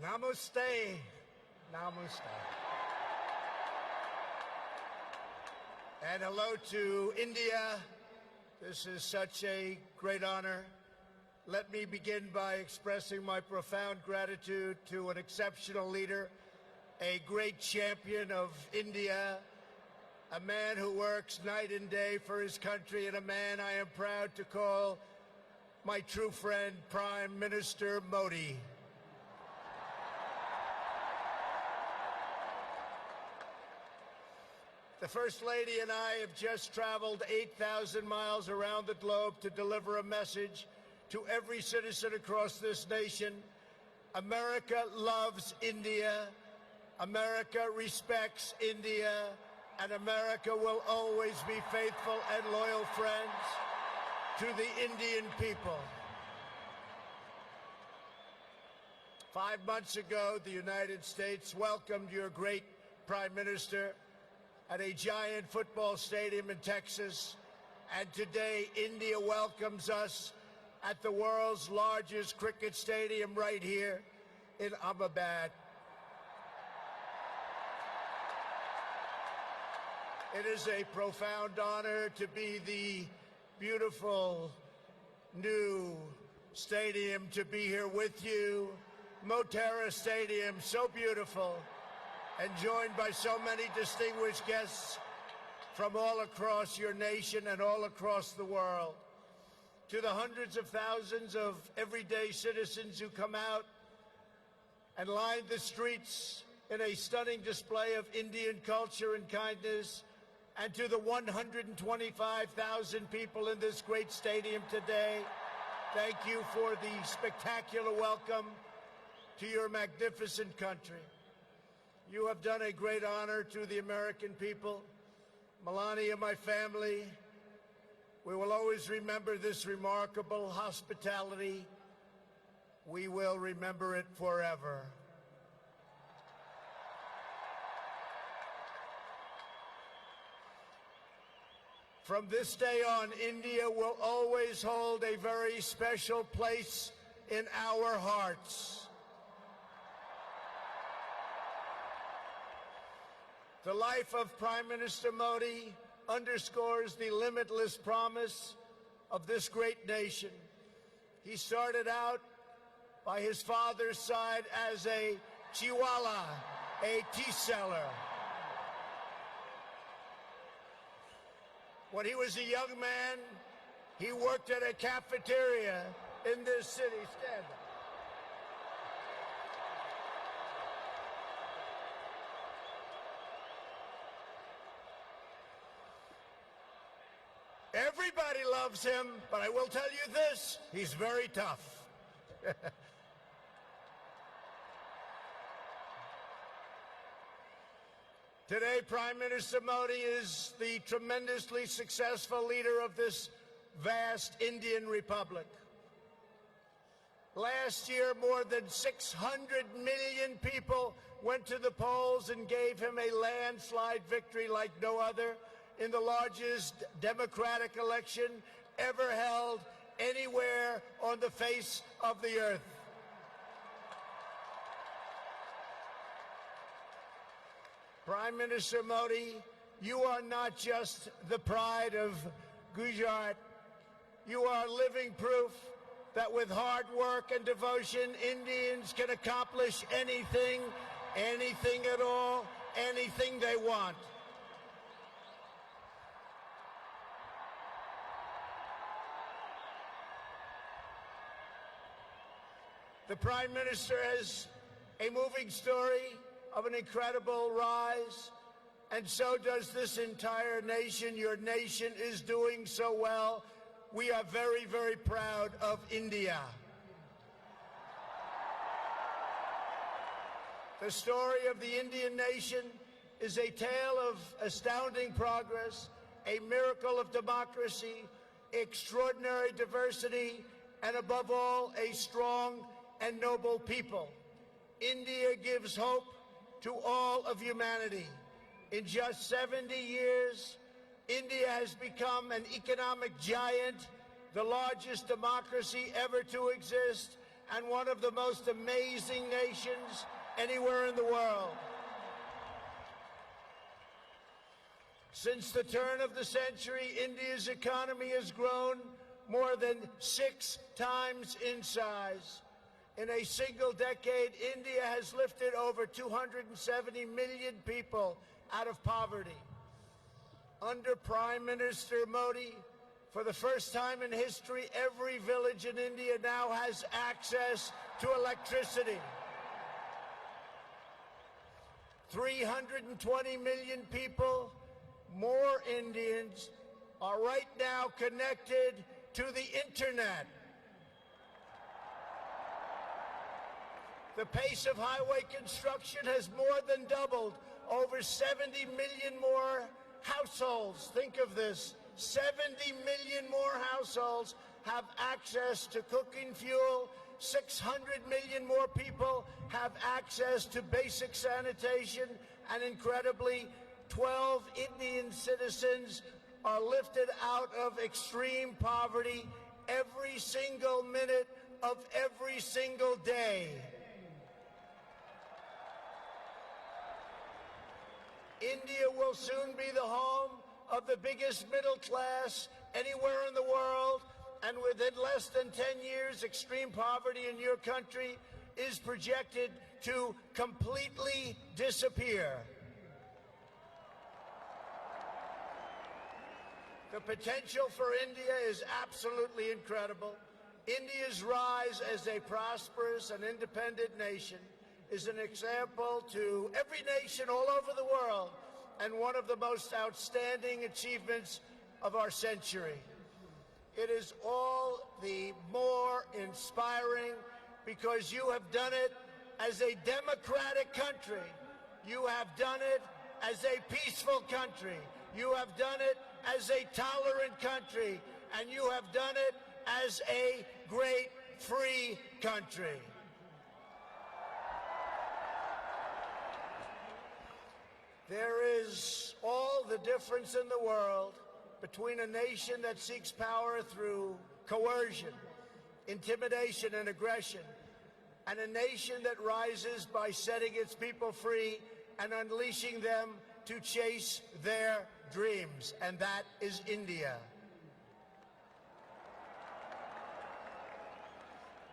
Namaste. Namaste. And hello to India. This is such a great honor. Let me begin by expressing my profound gratitude to an exceptional leader, a great champion of India, a man who works night and day for his country, and a man I am proud to call my true friend, Prime Minister Modi. The First Lady and I have just traveled 8,000 miles around the globe to deliver a message to every citizen across this nation. America loves India, America respects India, and America will always be faithful and loyal friends to the Indian people. 5 months ago, the United States welcomed your great Prime Minister at a giant football stadium in Texas, and today India welcomes us at the world's largest cricket stadium right here in Ahmedabad. It is a profound honor to be the beautiful new stadium, to be here with you. Motera Stadium, so beautiful, and joined by so many distinguished guests from all across your nation and all across the world. To the hundreds of thousands of everyday citizens who come out and line the streets in a stunning display of Indian culture and kindness, and to the 125,000 people in this great stadium today, thank you for the spectacular welcome to your magnificent country. You have done a great honor to the American people. Melania, my family, we will always remember this remarkable hospitality. We will remember it forever. From this day on, India will always hold a very special place in our hearts. The life of Prime Minister Modi underscores the limitless promise of this great nation. He started out by his father's side as a chiwala, a tea seller. When he was a young man, he worked at a cafeteria in this city. Stand up. Everybody loves him, but I will tell you this, he's very tough. Today, Prime Minister Modi is the tremendously successful leader of this vast Indian Republic. Last year, more than 600 million people went to the polls and gave him a landslide victory like no other in the largest democratic election ever held anywhere on the face of the earth. Prime Minister Modi, you are not just the pride of Gujarat. You are living proof that with hard work and devotion, Indians can accomplish anything, anything at all, anything they want. The Prime Minister has a moving story of an incredible rise, and so does this entire nation. Your nation is doing so well. We are very, very proud of India. The story of the Indian nation is a tale of astounding progress, a miracle of democracy, extraordinary diversity, and above all, a strong and noble people. India gives hope to all of humanity. In just 70 years, India has become an economic giant, the largest democracy ever to exist, and one of the most amazing nations anywhere in the world. Since the turn of the century, India's economy has grown more than 6 times in size. In a single decade, India has lifted over 270 million people out of poverty. Under Prime Minister Modi, for the first time in history, every village in India now has access to electricity. 320 million people, more Indians, are right now connected to the internet. The pace of highway construction has more than doubled. Over 70 million more households, think of this, 70 million more households have access to cooking fuel. 600 million more people have access to basic sanitation. And incredibly, 12 Indian citizens are lifted out of extreme poverty every single minute of every single day. India will soon be the home of the biggest middle class anywhere in the world, and within less than 10 years, extreme poverty in your country is projected to completely disappear. The potential for India is absolutely incredible. India's rise as a prosperous and independent nation is an example to every nation all over the world, and one of the most outstanding achievements of our century. It is all the more inspiring because you have done it as a democratic country. You have done it as a peaceful country. You have done it as a tolerant country. And you have done it as a great free country. There is all the difference in the world between a nation that seeks power through coercion, intimidation, and aggression, and a nation that rises by setting its people free and unleashing them to chase their dreams, and that is India.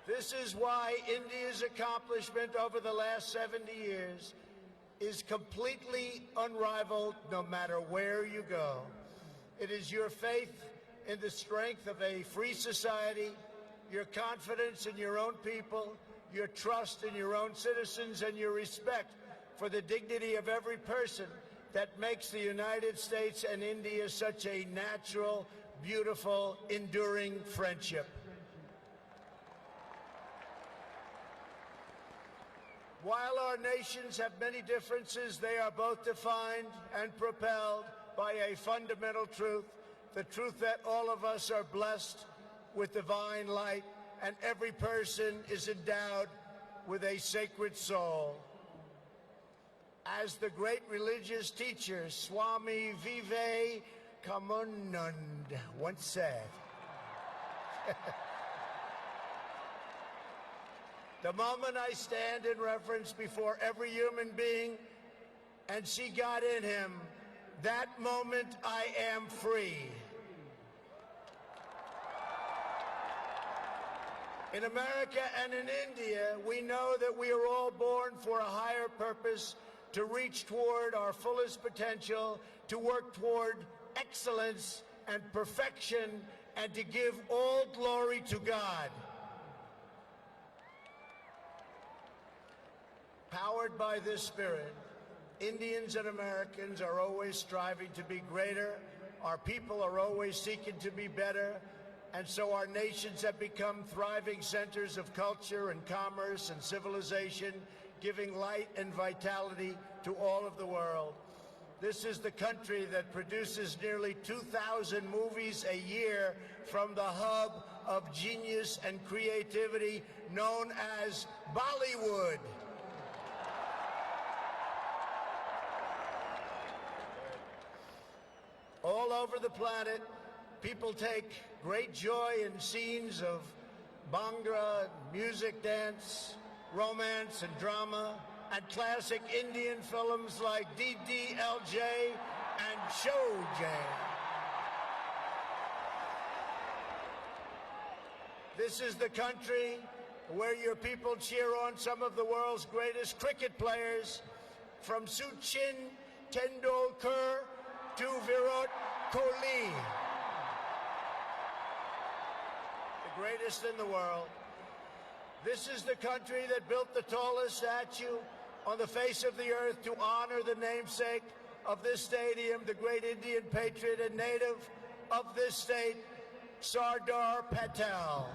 This is why India's accomplishment over the last 70 years is completely unrivaled no matter where you go. It is your faith in the strength of a free society, your confidence in your own people, your trust in your own citizens, and your respect for the dignity of every person that makes the United States and India such a natural, beautiful, enduring friendship. While our nations have many differences, they are both defined and propelled by a fundamental truth, the truth that all of us are blessed with divine light and every person is endowed with a sacred soul. As the great religious teacher Swami Vivekananda once said, the moment I stand in reverence before every human being and see God in him, that moment I am free. In America and in India, we know that we are all born for a higher purpose, to reach toward our fullest potential, to work toward excellence and perfection, and to give all glory to God. Powered by this spirit, Indians and Americans are always striving to be greater, our people are always seeking to be better, and so our nations have become thriving centers of culture and commerce and civilization, giving light and vitality to all of the world. This is the country that produces nearly 2,000 movies a year from the hub of genius and creativity known as Bollywood. All over the planet, people take great joy in scenes of Bhangra, music, dance, romance, and drama, and classic Indian films like DDLJ and Showj. This is the country where your people cheer on some of the world's greatest cricket players, from Sachin Tendulkar to Virat Kohli, the greatest in the world. This is the country that built the tallest statue on the face of the earth to honor the namesake of this stadium, the great Indian patriot and native of this state, Sardar Patel.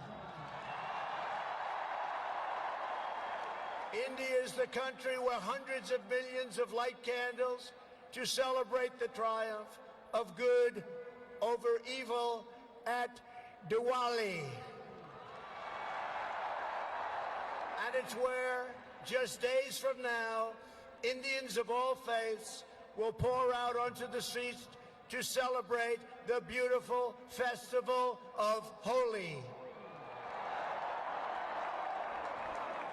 India is the country where hundreds of millions of light candles to celebrate the triumph of good over evil at Diwali. And it's where, just days from now, Indians of all faiths will pour out onto the streets to celebrate the beautiful festival of Holi.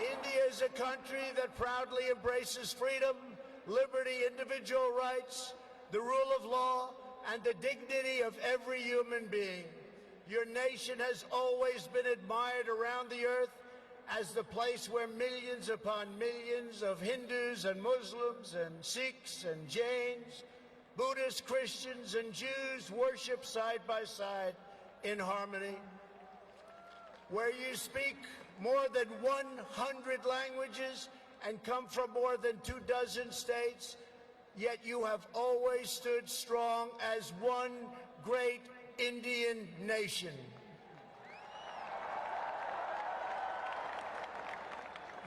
India is a country that proudly embraces freedom, liberty, individual rights, the rule of law, and the dignity of every human being. Your nation has always been admired around the earth as the place where millions upon millions of Hindus and Muslims and Sikhs and Jains, Buddhists, Christians, and Jews worship side by side in harmony, where you speak more than 100 languages and come from more than 24 states, yet you have always stood strong as one great Indian nation.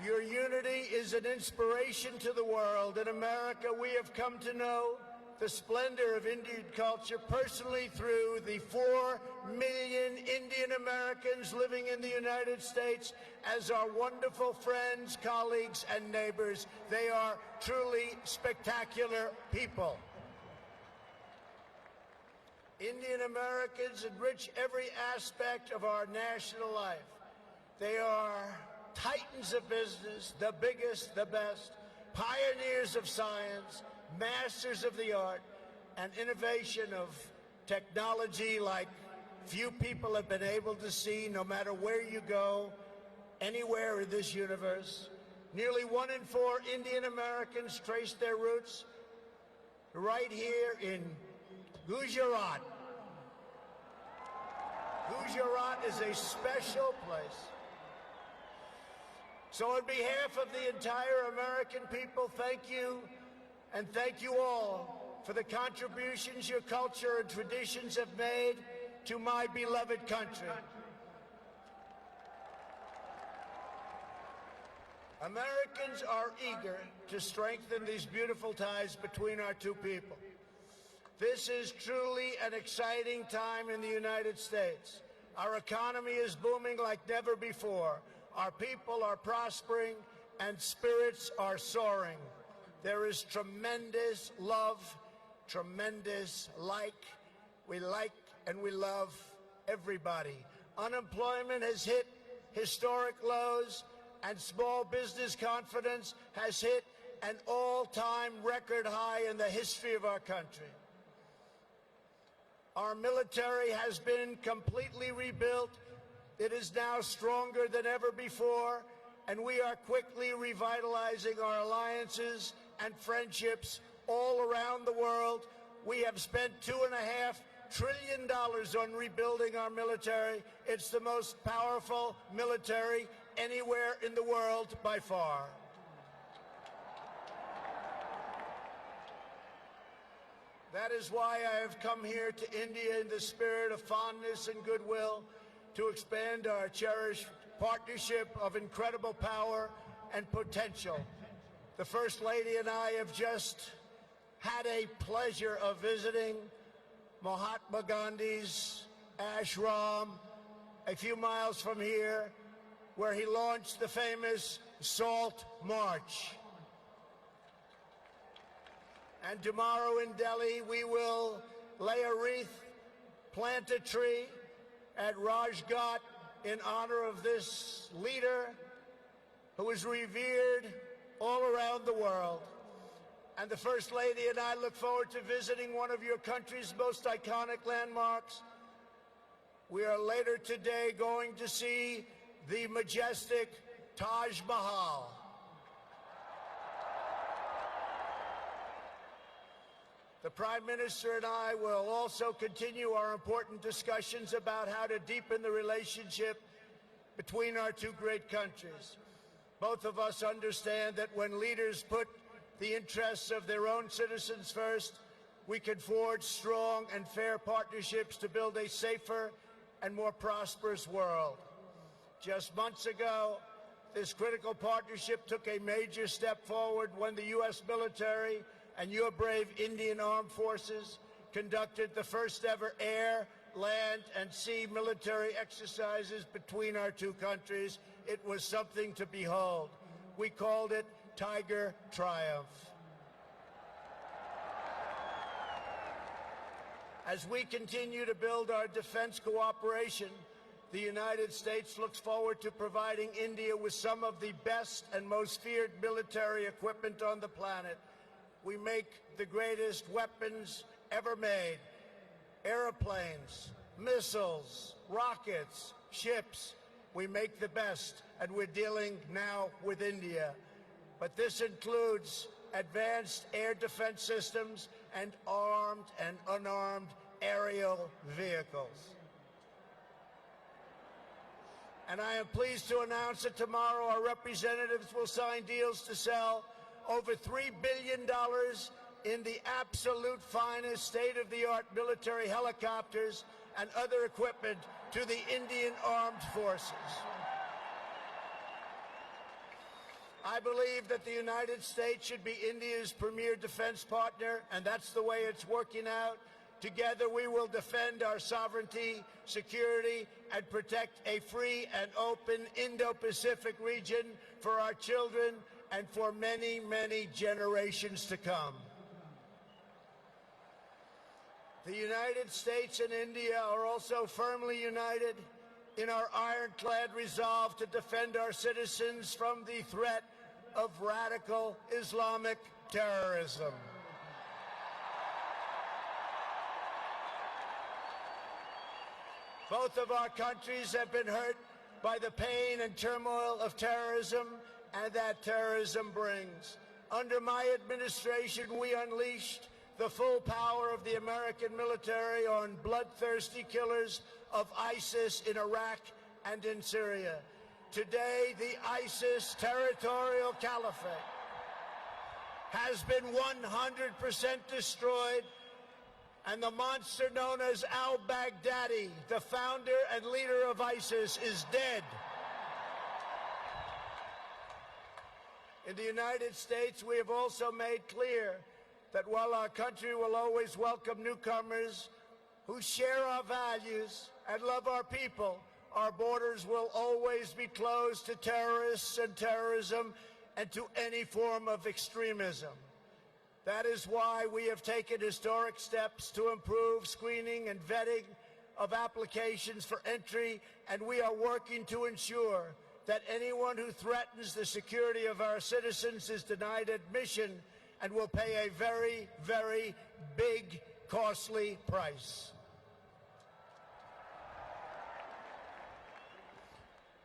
Your unity is an inspiration to the world. In America, we have come to know the splendor of Indian culture personally through the 4 million Indian Americans living in the United States as our wonderful friends, colleagues, and neighbors. They are truly spectacular people. Indian Americans enrich every aspect of our national life. They are titans of business, the biggest, the best, pioneers of science, masters of the art, and innovation of technology like few people have been able to see, no matter where you go, anywhere in this universe. Nearly 1 in 4 Indian Americans trace their roots right here in Gujarat. Gujarat is a special place. So on behalf of the entire American people, thank you, and thank you all for the contributions your culture and traditions have made to my beloved country. Americans are eager to strengthen these beautiful ties between our two people. This is truly an exciting time in the United States. Our economy is booming like never before. Our people are prospering and spirits are soaring. There is tremendous love, tremendous we like and we love everybody. Unemployment has hit historic lows, and small business confidence has hit an all-time record high in the history of our country. Our military has been completely rebuilt. It is now stronger than ever before, and we are quickly revitalizing our alliances and friendships all around the world. We have spent $2.5 trillion on rebuilding our military. It's the most powerful military anywhere in the world by far. That is why I have come here to India in the spirit of fondness and goodwill to expand our cherished partnership of incredible power and potential. The First Lady and I have just had a pleasure of visiting Mahatma Gandhi's ashram a few miles from here, where he launched the famous Salt March. And tomorrow in Delhi, we will lay a wreath, plant a tree at Rajghat in honor of this leader who is revered all around the world. And the First Lady and I look forward to visiting one of your country's most iconic landmarks. We are later today going to see the majestic Taj Mahal. The Prime Minister and I will also continue our important discussions about how to deepen the relationship between our two great countries. Both of us understand that when leaders put the interests of their own citizens first, we can forge strong and fair partnerships to build a safer and more prosperous world. Just months ago, this critical partnership took a major step forward when the U.S. military and your brave Indian Armed Forces conducted the first ever air, land, and sea military exercises between our two countries. It was something to behold. We called it Tiger Triumph. As we continue to build our defense cooperation, the United States looks forward to providing India with some of the best and most feared military equipment on the planet. We make the greatest weapons ever made: airplanes, missiles, rockets, ships. We make the best, and we're dealing now with India. But this includes advanced air defense systems and armed and unarmed aerial vehicles. And I am pleased to announce that tomorrow our representatives will sign deals to sell over $3 billion in the absolute finest state-of-the-art military helicopters and other equipment to the Indian Armed Forces. I believe that the United States should be India's premier defense partner, and that's the way it's working out. Together we will defend our sovereignty, security, and protect a free and open Indo-Pacific region for our children and for many, many generations to come. The United States and India are also firmly united in our ironclad resolve to defend our citizens from the threat of radical Islamic terrorism. Both of our countries have been hurt by the pain and turmoil of terrorism and that terrorism brings. Under my administration, we unleashed the full power of the American military on bloodthirsty killers of ISIS in Iraq and in Syria. Today, the ISIS territorial caliphate has been 100% destroyed, and the monster known as al-Baghdadi, the founder and leader of ISIS, is dead. In the United States, we have also made clear that while our country will always welcome newcomers who share our values and love our people, our borders will always be closed to terrorists and terrorism and to any form of extremism. That is why we have taken historic steps to improve screening and vetting of applications for entry, and we are working to ensure that anyone who threatens the security of our citizens is denied admission and will pay a very, very big, costly price.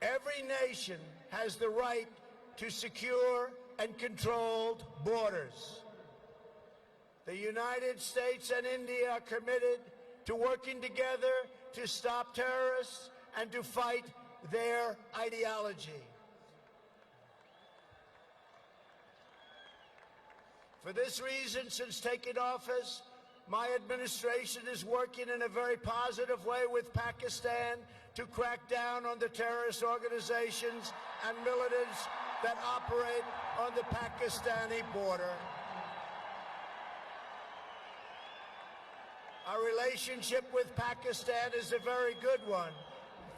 Every nation has the right to secure and controlled borders. The United States and India are committed to working together to stop terrorists and to fight their ideology. For this reason, since taking office, my administration is working in a very positive way with Pakistan to crack down on the terrorist organizations and militants that operate on the Pakistani border. Our relationship with Pakistan is a very good one.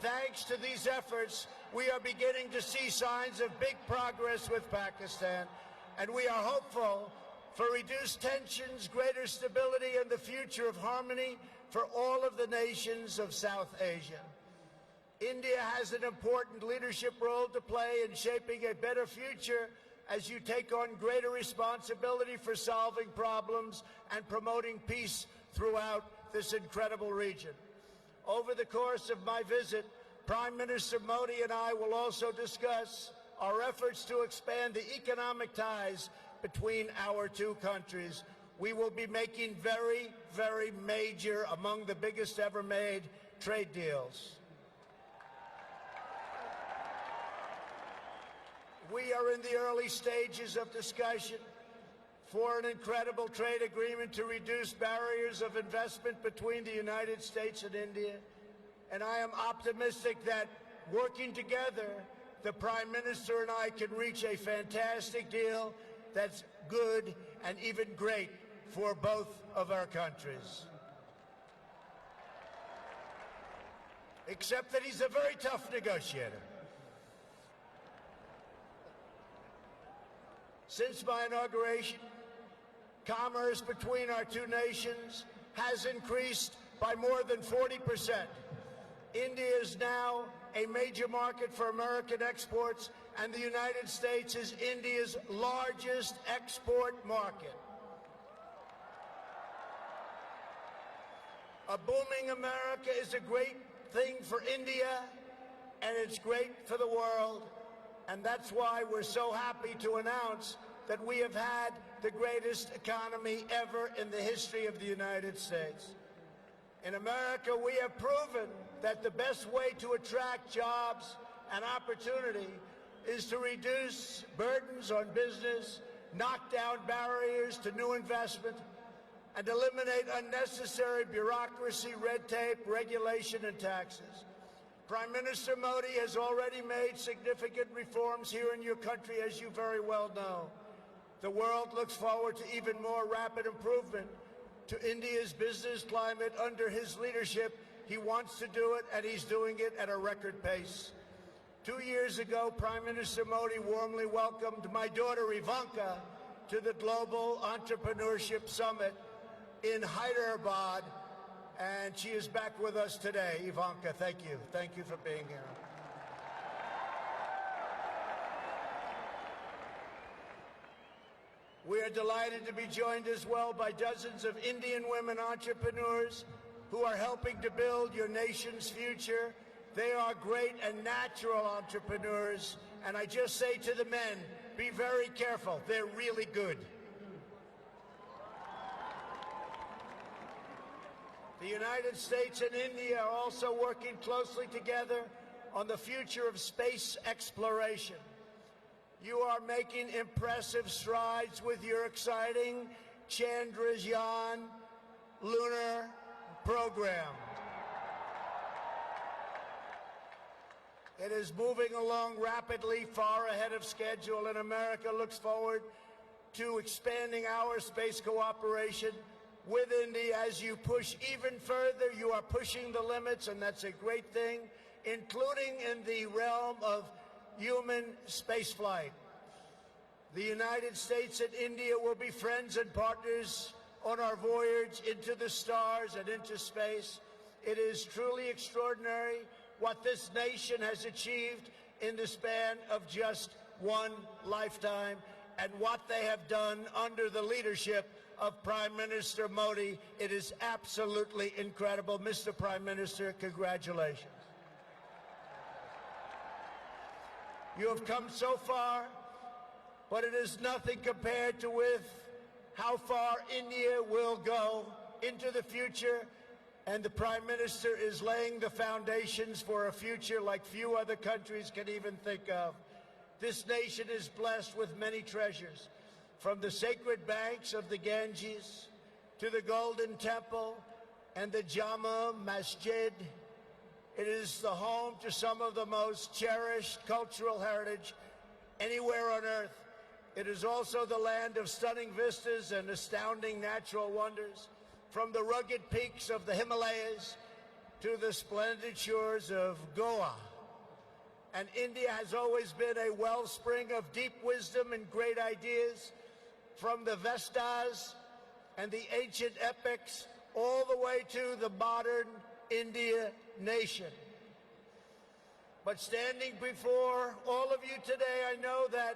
Thanks to these efforts, we are beginning to see signs of big progress with Pakistan, and we are hopeful for reduced tensions, greater stability, and the future of harmony for all of the nations of South Asia. India has an important leadership role to play in shaping a better future as you take on greater responsibility for solving problems and promoting peace throughout this incredible region. Over the course of my visit, Prime Minister Modi and I will also discuss our efforts to expand the economic ties between our two countries. We will be making very, very major, among the biggest ever made, trade deals. We are in the early stages of discussion for an incredible trade agreement to reduce barriers of investment between the United States and India. And I am optimistic that working together, the Prime Minister and I can reach a fantastic deal that's good and even great for both of our countries. Except that he's a very tough negotiator. Since my inauguration, commerce between our two nations has increased by more than 40%. India is now a major market for American exports, and the United States is India's largest export market. A booming America is a great thing for India, and it's great for the world. And that's why we're so happy to announce that we have had the greatest economy ever in the history of the United States. In America, we have proven that the best way to attract jobs and opportunity is to reduce burdens on business, knock down barriers to new investment, and eliminate unnecessary bureaucracy, red tape, regulation, and taxes. Prime Minister Modi has already made significant reforms here in your country, as you very well know. The world looks forward to even more rapid improvement to India's business climate under his leadership. He wants to do it, and he's doing it at a record pace. 2 years ago, Prime Minister Modi warmly welcomed my daughter Ivanka to the Global Entrepreneurship Summit in Hyderabad, and she is back with us today. Ivanka, thank you. Thank you for being here. We are delighted to be joined as well by dozens of Indian women entrepreneurs who are helping to build your nation's future. They are great and natural entrepreneurs, and I just say to the men, be very careful. They're really good. The United States and India are also working closely together on the future of space exploration. You are making impressive strides with your exciting Chandrayaan lunar program. It is moving along rapidly, far ahead of schedule, and America looks forward to expanding our space cooperation with India. As you push even further, you are pushing the limits, and that's a great thing, including in the realm of human spaceflight. The United States and India will be friends and partners on our voyage into the stars and into space. It is truly extraordinary what this nation has achieved in the span of just one lifetime, and what they have done under the leadership of Prime Minister Modi. It is absolutely incredible. Mr. Prime Minister, congratulations. You have come so far, but it is nothing compared to with how far India will go into the future, and the Prime Minister is laying the foundations for a future like few other countries can even think of. This nation is blessed with many treasures, from the sacred banks of the Ganges to the Golden Temple and the Jama Masjid. It is the home to some of the most cherished cultural heritage anywhere on earth. It is also the land of stunning vistas and astounding natural wonders, from the rugged peaks of the Himalayas to the splendid shores of Goa. And India has always been a wellspring of deep wisdom and great ideas, from the Vestas and the ancient epics all the way to the modern India nation. But standing before all of you today, I know that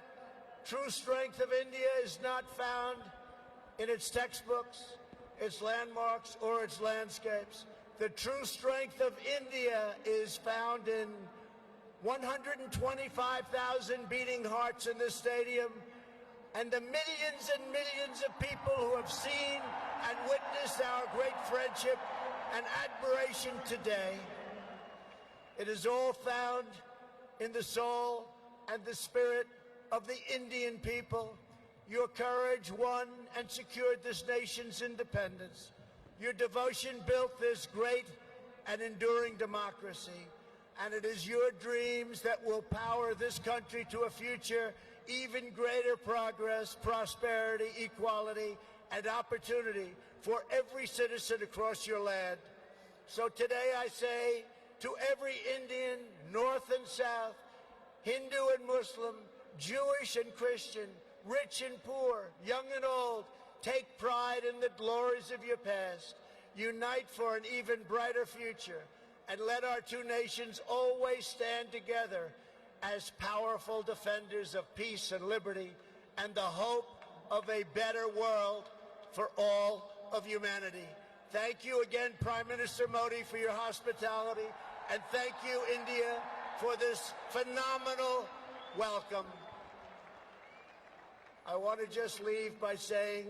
true strength of India is not found in its textbooks, its landmarks, or its landscapes. The true strength of India is found in 125,000 beating hearts in this stadium and the millions and millions of people who have seen and witnessed our great friendship and admiration today. It is all found in the soul and the spirit of the Indian people. Your courage won and secured this nation's independence. Your devotion built this great and enduring democracy. And it is your dreams that will power this country to a future even greater progress, prosperity, equality, and opportunity for every citizen across your land. So today I say to every Indian, North and South, Hindu and Muslim, Jewish and Christian, rich and poor, young and old, take pride in the glories of your past. Unite for an even brighter future, and let our two nations always stand together as powerful defenders of peace and liberty and the hope of a better world for all of humanity. Thank you again, Prime Minister Modi, for your hospitality, and thank you, India, for this phenomenal welcome. I want to just leave by saying,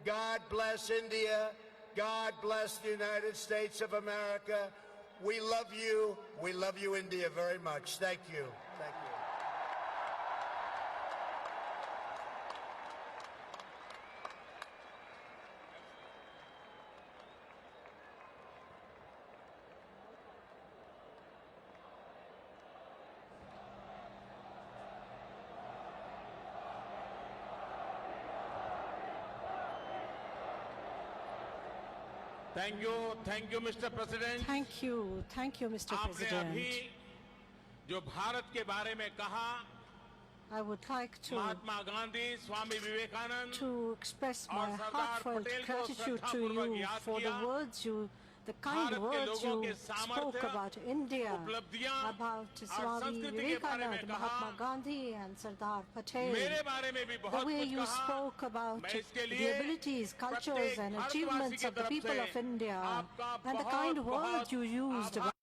God bless India. God bless the United States of America. We love you. We love you, India, very much. Thank you. Thank you. Thank you, Mr. President. Thank you, Mr. आपने President. अभी जो भारत के बारे में कहा, I would like Mahatma Gandhi, Swami Vivekananda to express my और सरदार heartfelt Patel को gratitude to श्रद्धापूर्वक you याद for the किया। words the kind भारत के words लोगों you के spoke सामर्थ्य, about India, उपलब्धियां about और Swami संस्कृति के बारे में Vivekananda, कहा। Mahatma Gandhi and Sardar Patel. मेरे बारे में भी The बहुत way कुछ you कहा। spoke about मैं इसके the लिए abilities, cultures प्रत्येक and भारतवासी achievements की of the तरफ people से of India आपका and the kind बहुत words you used आभार। about